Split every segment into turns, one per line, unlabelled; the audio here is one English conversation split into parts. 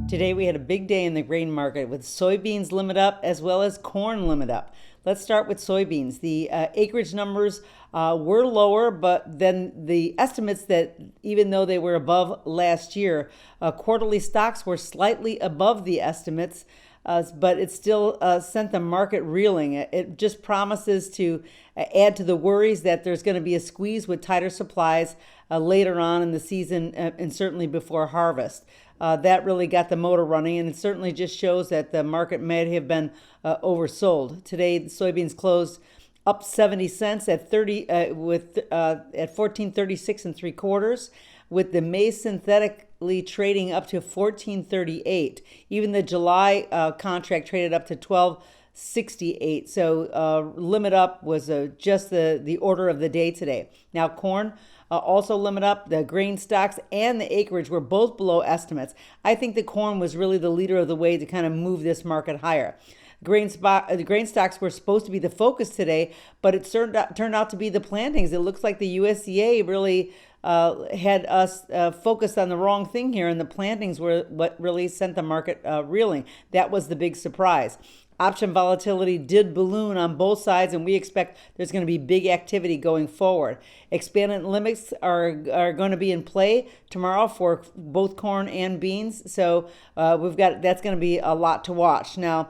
Today we had a big day in the grain market with soybeans limit up as well as corn limit up. Let's start with soybeans. The acreage numbers were lower, but then the estimates that even though they were above last year, quarterly stocks were slightly above the estimates, but it still sent the market reeling. It just promises to add to the worries that there's going to be a squeeze with tighter supplies later on in the season and certainly before harvest. That really got the motor running, and it certainly just shows that the market may have been oversold. Today, the soybeans closed up 70 cents at 14.36 and 3/4, with the May synthetically trading up to 14.38. Even the July contract traded up to 12.68. So limit up was just the order of the day today. Now corn also limit up. The grain stocks and the acreage were both below estimates. I think the corn was really the leader of the way to kind of move this market higher. The grain stocks were supposed to be the focus today, but it turned out to be the plantings. It looks like the USDA really had us focused on the wrong thing here, and the plantings were what really sent the market reeling. That was the big surprise. Option volatility did balloon on both sides, and we expect there's going to be big activity going forward. Expanded limits are going to be in play tomorrow for both corn and beans, so that's going to be a lot to watch. Now,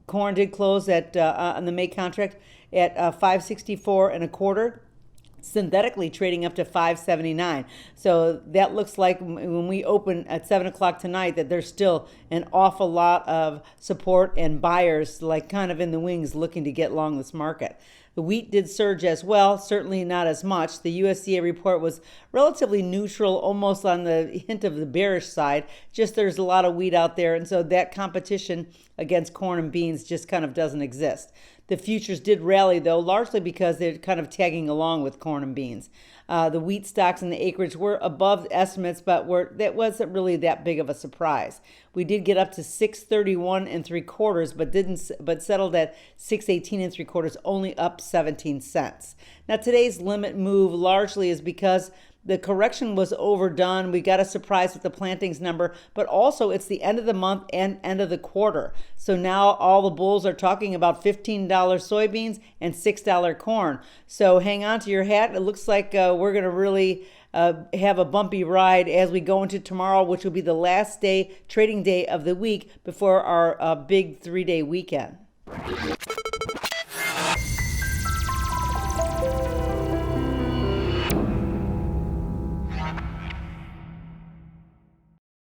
corn did close at on the May contract at 564 and a quarter. Synthetically trading up to 579. So that looks like when we open at 7 o'clock tonight that there's still an awful lot of support and buyers like kind of in the wings looking to get long this market. The wheat did surge as well, certainly not as much. The USDA report was relatively neutral, almost on the hint of the bearish side. Just there's a lot of wheat out there, and so that competition against corn and beans just kind of doesn't exist. The futures did rally, though, largely because they're kind of tagging along with corn and beans. The wheat stocks and the acreage were above estimates, but that wasn't really that big of a surprise. We did get up to 631 and 3/4, but settled at 618 and 3/4, only up 17 cents. Now today's limit move largely is because the correction was overdone. We got a surprise with the plantings number, but also it's the end of the month and end of the quarter. So now all the bulls are talking about $15 soybeans and $6 corn. So hang on to your hat. It looks like we're going to really have a bumpy ride as we go into tomorrow, which will be the last trading day of the week before our big 3-day weekend.